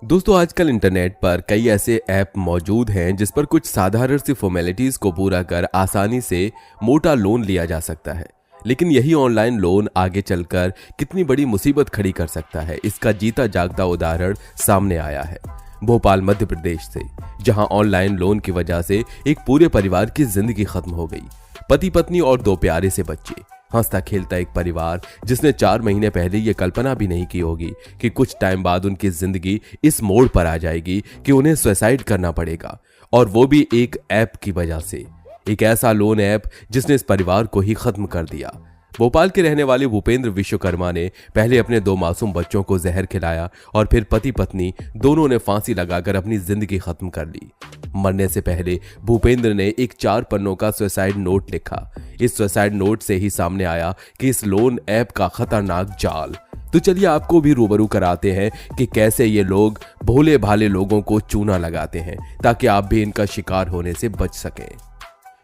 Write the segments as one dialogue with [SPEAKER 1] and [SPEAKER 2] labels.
[SPEAKER 1] दोस्तों आजकल इंटरनेट पर कई ऐसे ऐप मौजूद हैं जिस पर कुछ साधारण सी फॉर्मेलिटीज को पूरा कर आसानी से मोटा लोन लिया जा सकता है। लेकिन यही ऑनलाइन लोन आगे चलकर कितनी बड़ी मुसीबत खड़ी कर सकता है, इसका जीता जागता उदाहरण सामने आया है भोपाल मध्य प्रदेश से, जहां ऑनलाइन लोन की वजह से एक पूरे परिवार की जिंदगी खत्म हो गई। पति पत्नी और 2 प्यारे से बच्चे, हंसता खेलता एक परिवार जिसने 4 महीने पहले ये कल्पना भी नहीं की होगी कि कुछ टाइम बाद उनकी जिंदगी इस मोड़ पर आ जाएगी कि उन्हें सुसाइड करना पड़ेगा, और वो भी एक ऐप की वजह से। एक ऐसा लोन ऐप जिसने इस परिवार को ही खत्म कर दिया। भोपाल के रहने वाले भूपेंद्र विश्वकर्मा ने पहले अपने 2 मासूम बच्चों को जहर खिलाया और फिर पति पत्नी दोनों ने फांसी लगाकर अपनी जिंदगी खत्म कर ली। मरने से पहले भूपेंद्र ने एक 4 पन्नों का सुसाइड नोट लिखा। इस सुसाइड नोट से ही सामने आया कि इस लोन ऐप का खतरनाक जाल। तो चलिए आपको भी रूबरू कराते हैं कि कैसे ये लोग भोले भाले लोगों को चूना लगाते हैं ताकि आप भी इनका शिकार होने से बच सकें।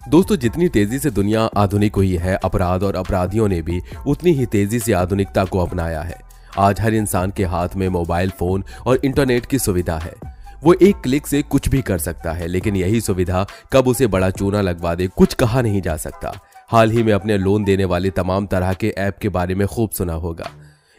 [SPEAKER 1] दोस्तों जितनी तेजी से दुनिया आधुनिक हुई है, अपराध और अपराधियों ने भी उतनी ही तेजी से आधुनिकता को अपनाया है। आज हर इंसान के हाथ में मोबाइल फोन और इंटरनेट की सुविधा है। वो एक क्लिक से कुछ भी कर सकता है, लेकिन यही सुविधा कब उसे बड़ा चूना लगवा दे कुछ कहा नहीं जा सकता। हाल ही में अपने लोन देने वाले तमाम तरह के ऐप के बारे में खूब सुना होगा।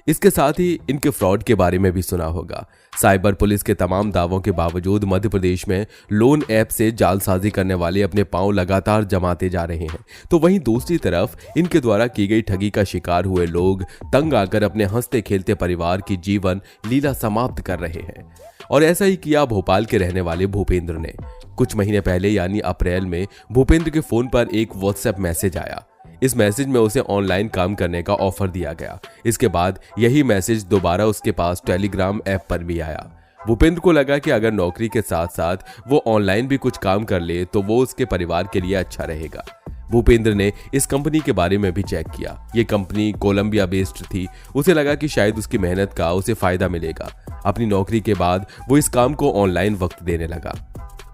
[SPEAKER 1] इसके साथ ही इनके फ्रॉड के बारे में भी सुना होगा। साइबर पुलिस के तमाम दावों के बावजूद मध्य प्रदेश में लोन ऐप से जालसाजी करने वाले अपने पांव लगातार जमाते जा रहे हैं। तो वहीं दूसरी तरफ इनके द्वारा की गई ठगी का शिकार हुए लोग तंग आकर अपने हंसते खेलते परिवार की जीवन लीला समाप्त कर रहे हैं। और ऐसा ही किया भोपाल के रहने वाले भूपेंद्र ने। कुछ महीने पहले यानी अप्रैल में भूपेंद्र के फोन पर एक व्हाट्सएप मैसेज आया। इस मैसेज में उसे ऑनलाइन काम करने का ऑफर दिया गया। इसके बाद यही मैसेज दोबारा उसके पास टेलीग्राम ऐप पर भी आया। भूपेंद्र को लगा कि अगर नौकरी के साथ साथ वो ऑनलाइन भी कुछ काम कर ले तो वो उसके परिवार के लिए अच्छा रहेगा। भूपेंद्र ने इस कंपनी के बारे में भी चेक किया। ये कंपनी कोलंबिया बेस्ड थी। उसे लगा कि शायद उसकी मेहनत का उसे फायदा मिलेगा। अपनी नौकरी के बाद वो इस काम को ऑनलाइन वक्त देने लगा।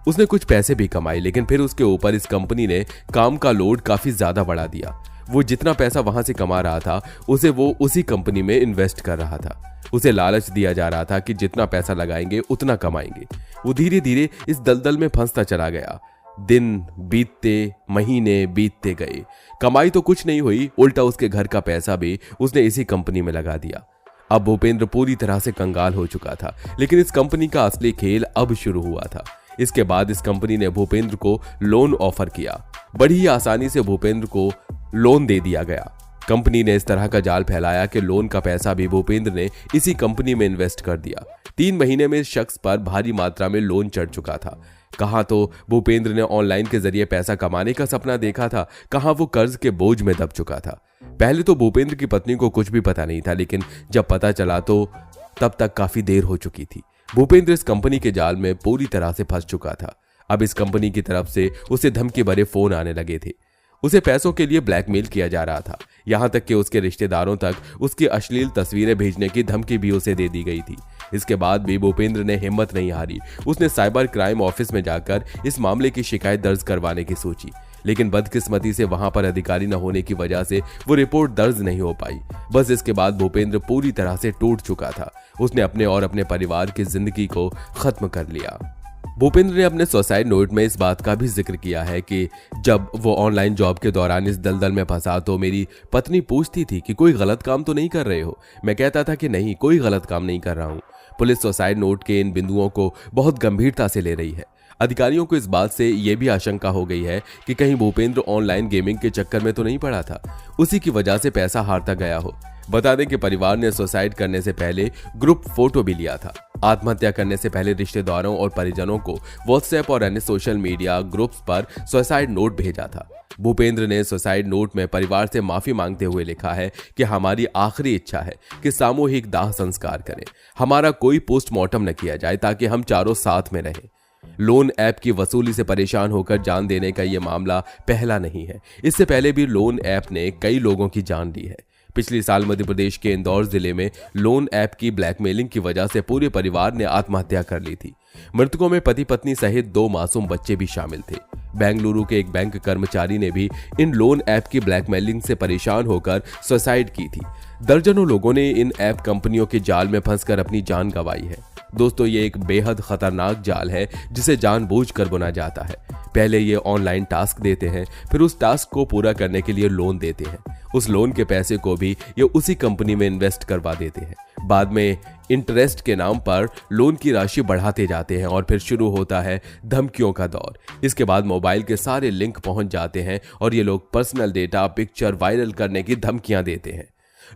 [SPEAKER 1] उसने कुछ पैसे भी कमाए, लेकिन फिर उसके ऊपर इस कंपनी ने काम का लोड काफी ज्यादा बढ़ा दिया। वो जितना पैसा वहां से कमा रहा था उसे वो उसी कंपनी में इन्वेस्ट कर रहा था। उसे लालच दिया जा रहा था कि जितना पैसा लगाएंगे उतना कमाएंगे। वो धीरे धीरे इस दलदल में फंसता चला गया। दिन बीतते, महीने बीतते गए, कमाई तो कुछ नहीं हुई, उल्टा उसके घर का पैसा भी उसने इसी कंपनी में लगा दिया। अब भूपेंद्र पूरी तरह से कंगाल हो चुका था, लेकिन इस कंपनी का असली खेल अब शुरू हुआ था। इसके बाद इस कंपनी ने भूपेंद्र को लोन ऑफर किया। बड़ी ही आसानी से भूपेंद्र को लोन दे दिया गया। कंपनी ने इस तरह का जाल फैलाया कि लोन का पैसा भी भूपेंद्र ने इसी कंपनी में इन्वेस्ट कर दिया। 3 महीने में इस शख्स पर भारी मात्रा में लोन चढ़ चुका था। कहां तो भूपेंद्र ने ऑनलाइन के जरिए पैसा कमाने का सपना देखा था, कहां वो कर्ज के बोझ में दब चुका था। पहले तो भूपेंद्र की पत्नी को कुछ भी पता नहीं था, लेकिन जब पता चला तो तब तक काफी देर हो चुकी थी। भूपेंद्र इस कंपनी के जाल में पूरी तरह से फंस चुका था। अब इस कंपनी की तरफ से उसे धमकी भरे फोन आने लगे थे। उसे पैसों के लिए ब्लैकमेल किया जा रहा था। यहां तक कि उसके रिश्तेदारों तक उसकी अश्लील तस्वीरें भेजने की धमकी भी उसे दे दी गई थी। इसके बाद भी भूपेंद्र ने हिम्मत नहीं हारी। उसने साइबर क्राइम ऑफिस में जाकर इस मामले की शिकायत दर्ज करवाने की सोची, लेकिन बदकिस्मती से वहां पर अधिकारी न होने की वजह से वो रिपोर्ट दर्ज नहीं हो पाई। बस इसके बाद भूपेंद्र पूरी तरह से टूट चुका था। उसने अपने और अपने परिवार की जिंदगी को खत्म कर लिया। भूपेंद्र ने अपने सुसाइड नोट में इस बात का भी जिक्र किया है कि जब वो ऑनलाइन जॉब के दौरान इस दलदल में फंसा तो मेरी पत्नी पूछती थी कि कोई गलत काम तो नहीं कर रहे हो। मैं कहता था कि नहीं, कोई गलत काम नहीं कर रहा हूँ। पुलिस सुसाइड नोट के इन बिंदुओं को बहुत गंभीरता से ले रही है। अधिकारियों को इस बात से यह भी आशंका हो गई है कि कहीं भूपेंद्र ऑनलाइन गेमिंग के चक्कर में तो नहीं पड़ा था, उसी की वजह से पैसा हारता गया हो। बता दें कि परिवार ने सुसाइड करने से पहले ग्रुप फोटो भी लिया था। आत्महत्या करने से पहले रिश्तेदारों और परिजनों को व्हाट्सएप और अन्य सोशल मीडिया ग्रुप्स पर सुसाइड नोट भेजा था। भूपेंद्र ने सुसाइड नोट में परिवार से माफी मांगते हुए लिखा है कि हमारी आखिरी इच्छा है कि सामूहिक दाह संस्कार करें, हमारा कोई पोस्टमार्टम न किया जाए ताकि हम चारों साथ में रहें। लोन ऐप की वसूली से परेशान होकर जान देने का यह मामला पहला नहीं है। इससे पहले भी लोन ऐप ने कई लोगों की जान ली है। पिछले साल मध्य प्रदेश के इंदौर जिले में लोन ऐप की ब्लैकमेलिंग की वजह से पूरे परिवार ने आत्महत्या कर ली थी। मृतकों में पति पत्नी सहित 2 मासूम बच्चे भी शामिल थे। बेंगलुरु के एक बैंक कर्मचारी ने भी इन लोन ऐप की ब्लैकमेलिंग से परेशान होकर सुसाइड की थी। दर्जनों लोगों ने इन ऐप कंपनियों के जाल में फंसकर अपनी जान गंवाई है। दोस्तों ये एक बेहद खतरनाक जाल है जिसे जानबूझकर बुना जाता है। पहले ये ऑनलाइन टास्क देते हैं, फिर उस टास्क को पूरा करने के लिए लोन देते हैं। उस लोन के पैसे को भी ये उसी कंपनी में इन्वेस्ट करवा देते हैं। बाद में इंटरेस्ट के नाम पर लोन की राशि बढ़ाते जाते हैं और फिर शुरू होता है धमकियों का दौर। इसके बाद मोबाइल के सारे लिंक पहुंच जाते हैं और ये लोग पर्सनल डेटा, पिक्चर वायरल करने की धमकियां देते हैं।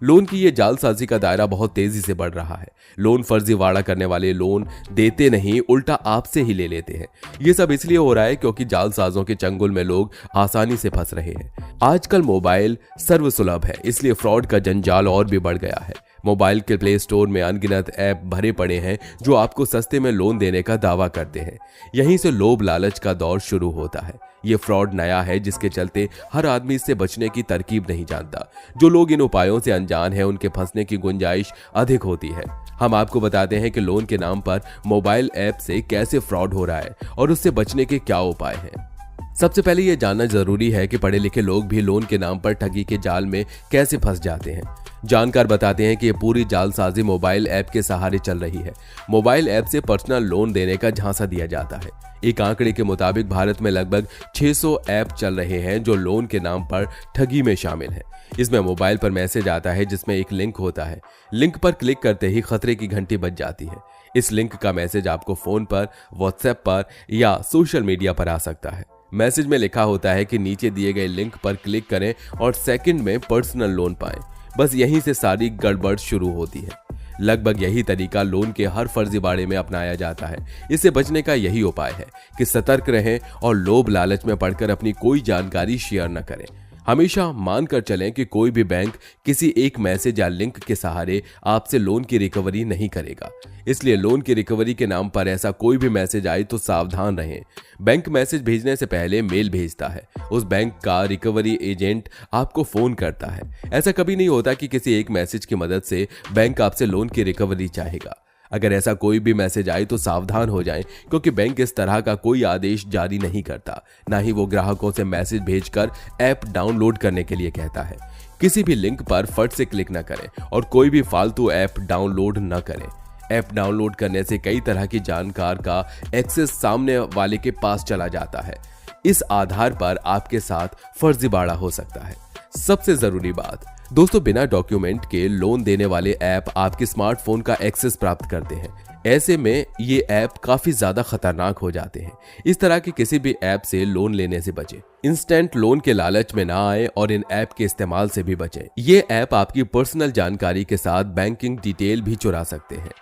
[SPEAKER 1] लोन की ये जालसाजी का दायरा बहुत तेजी से बढ़ रहा है। लोन फर्जीवाड़ा करने वाले लोन देते नहीं, उल्टा आपसे ही ले लेते हैं। ये सब इसलिए हो रहा है क्योंकि जालसाजों के चंगुल में लोग आसानी से फंस रहे हैं। आजकल मोबाइल सर्वसुलभ है, इसलिए फ्रॉड का जंजाल और भी बढ़ गया है। मोबाइल के प्ले स्टोर में अनगिनत ऐप भरे पड़े हैं जो आपको सस्ते में लोन देने का दावा करते हैं। यहीं से लोभ लालच का दौर शुरू होता है। ये फ्रॉड नया है जिसके चलते हर आदमी इससे बचने की तरकीब नहीं जानता। जो लोग इन उपायों से अनजान हैं उनके फंसने की गुंजाइश अधिक होती है। हम आपको बताते हैं कि लोन के नाम पर मोबाइल ऐप से कैसे फ्रॉड हो रहा है और उससे बचने के क्या उपाय हैं। सबसे पहले यह जानना जरूरी है कि पढ़े लिखे लोग भी लोन के नाम पर ठगी के जाल में कैसे फंस जाते हैं। जानकार बताते हैं कि ये पूरी जालसाजी मोबाइल ऐप के सहारे चल रही है। मोबाइल ऐप से पर्सनल लोन देने का झांसा दिया जाता है। एक आंकड़े के मुताबिक भारत में लगभग 600 ऐप चल रहे हैं जो लोन के नाम पर ठगी में शामिल हैं। इसमें मोबाइल पर मैसेज आता है जिसमें एक लिंक होता है। लिंक पर क्लिक करते ही खतरे की घंटी बज जाती है। इस लिंक का मैसेज आपको फोन पर, व्हाट्सएप पर या सोशल मीडिया पर आ सकता है। मैसेज में लिखा होता है कि नीचे दिए गए लिंक पर क्लिक करें और सेकंड में पर्सनल लोन पाएं। बस यहीं से सारी गड़बड़ शुरू होती है। लगभग यही तरीका लोन के हर फर्जीवाड़े में अपनाया जाता है। इससे बचने का यही उपाय है कि सतर्क रहें और लोभ लालच में पड़कर अपनी कोई जानकारी शेयर न करें। हमेशा मानकर चलें कि कोई भी बैंक किसी एक मैसेज या लिंक के सहारे आपसे लोन की रिकवरी नहीं करेगा। इसलिए लोन की रिकवरी के नाम पर ऐसा कोई भी मैसेज आए तो सावधान रहें। बैंक मैसेज भेजने से पहले मेल भेजता है। उस बैंक का रिकवरी एजेंट आपको फोन करता है। ऐसा कभी नहीं होता कि किसी एक मैसेज की मदद से बैंक आपसे लोन की रिकवरी चाहेगा। अगर ऐसा कोई भी मैसेज आए तो सावधान हो जाएं, क्योंकि बैंक इस तरह का कोई आदेश जारी नहीं करता। ना ही वो ग्राहकों से मैसेज भेजकर ऐप डाउनलोड करने के लिए कहता है। किसी भी लिंक पर फट से क्लिक न करें और कोई भी फालतू ऐप डाउनलोड न करें। ऐप डाउनलोड करने से कई तरह की जानकारी का एक्सेस सामने वाले के पास चला जाता है। इस आधार पर आपके साथ फर्जीवाड़ा हो सकता है। सबसे जरूरी बात दोस्तों, बिना डॉक्यूमेंट के लोन देने वाले ऐप आपके स्मार्टफोन का एक्सेस प्राप्त करते हैं। ऐसे में ये ऐप काफी ज्यादा खतरनाक हो जाते हैं। इस तरह के किसी भी ऐप से लोन लेने से बचें। इंस्टेंट लोन के लालच में ना आए और इन ऐप के इस्तेमाल से भी बचें। ये ऐप आपकी पर्सनल जानकारी के साथ बैंकिंग डिटेल भी चुरा सकते हैं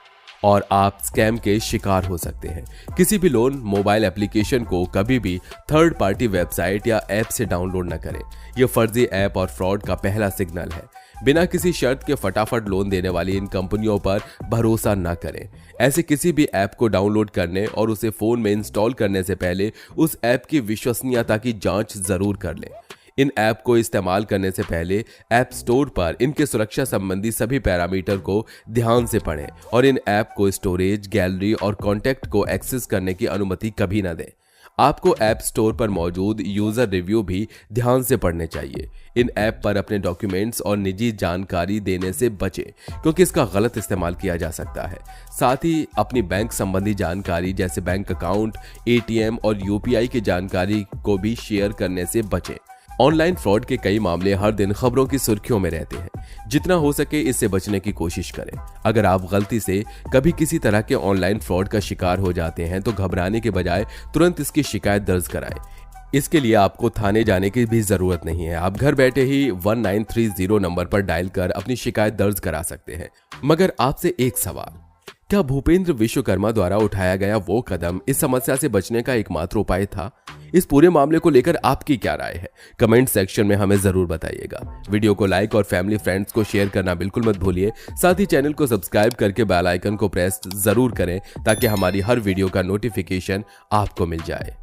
[SPEAKER 1] और आप स्कैम के शिकार हो सकते हैं। किसी भी लोन मोबाइल एप्लीकेशन को कभी भी थर्ड पार्टी वेबसाइट या ऐप से डाउनलोड न करें। यह फर्जी ऐप और फ्रॉड का पहला सिग्नल है। बिना किसी शर्त के फटाफट लोन देने वाली इन कंपनियों पर भरोसा न करें। ऐसे किसी भी ऐप को डाउनलोड करने और उसे फोन में इंस्टॉल करने से पहले उस ऐप की विश्वसनीयता की जांच जरूर कर लें। इन ऐप को इस्तेमाल करने से पहले ऐप स्टोर पर इनके सुरक्षा संबंधी सभी पैरामीटर को ध्यान से पढ़ें और इन ऐप को स्टोरेज, गैलरी और कॉन्टैक्ट को एक्सेस करने की अनुमति कभी न दें। आपको ऐप स्टोर पर मौजूद यूजर रिव्यू भी ध्यान से पढ़ने चाहिए। इन ऐप पर अपने डॉक्यूमेंट्स और निजी जानकारी देने से बचें, क्योंकि इसका गलत इस्तेमाल किया जा सकता है। साथ ही अपनी बैंक संबंधी जानकारी जैसे बैंक अकाउंट, एटीएम और यूपीआई की जानकारी को भी शेयर करने से बचें। ऑनलाइन फ्रॉड के कई मामले हर दिन खबरों की सुर्खियों में रहते हैं। जितना हो सके इससे बचने की कोशिश करें। अगर आप गलती से कभी किसी तरह के ऑनलाइन फ्रॉड का शिकार हो जाते हैं तो घबराने के बजाय तुरंत इसकी शिकायत दर्ज कराएं। इसके लिए आपको थाने जाने की भी जरूरत नहीं है। आप घर बैठे ही 1930 नंबर पर डायल कर अपनी शिकायत दर्ज करा सकते हैं। मगर आपसे एक सवाल, क्या भूपेंद्र विश्वकर्मा द्वारा उठाया गया वो कदम इस समस्या से बचने का एकमात्र उपाय था? इस पूरे मामले को लेकर आपकी क्या राय है? कमेंट सेक्शन में हमें जरूर बताइएगा। वीडियो को लाइक और फैमिली फ्रेंड्स को शेयर करना बिल्कुल मत भूलिए। साथ ही चैनल को सब्सक्राइब करके बेल आइकन को प्रेस जरूर करें ताकि हमारी हर वीडियो का नोटिफिकेशन आपको मिल जाए।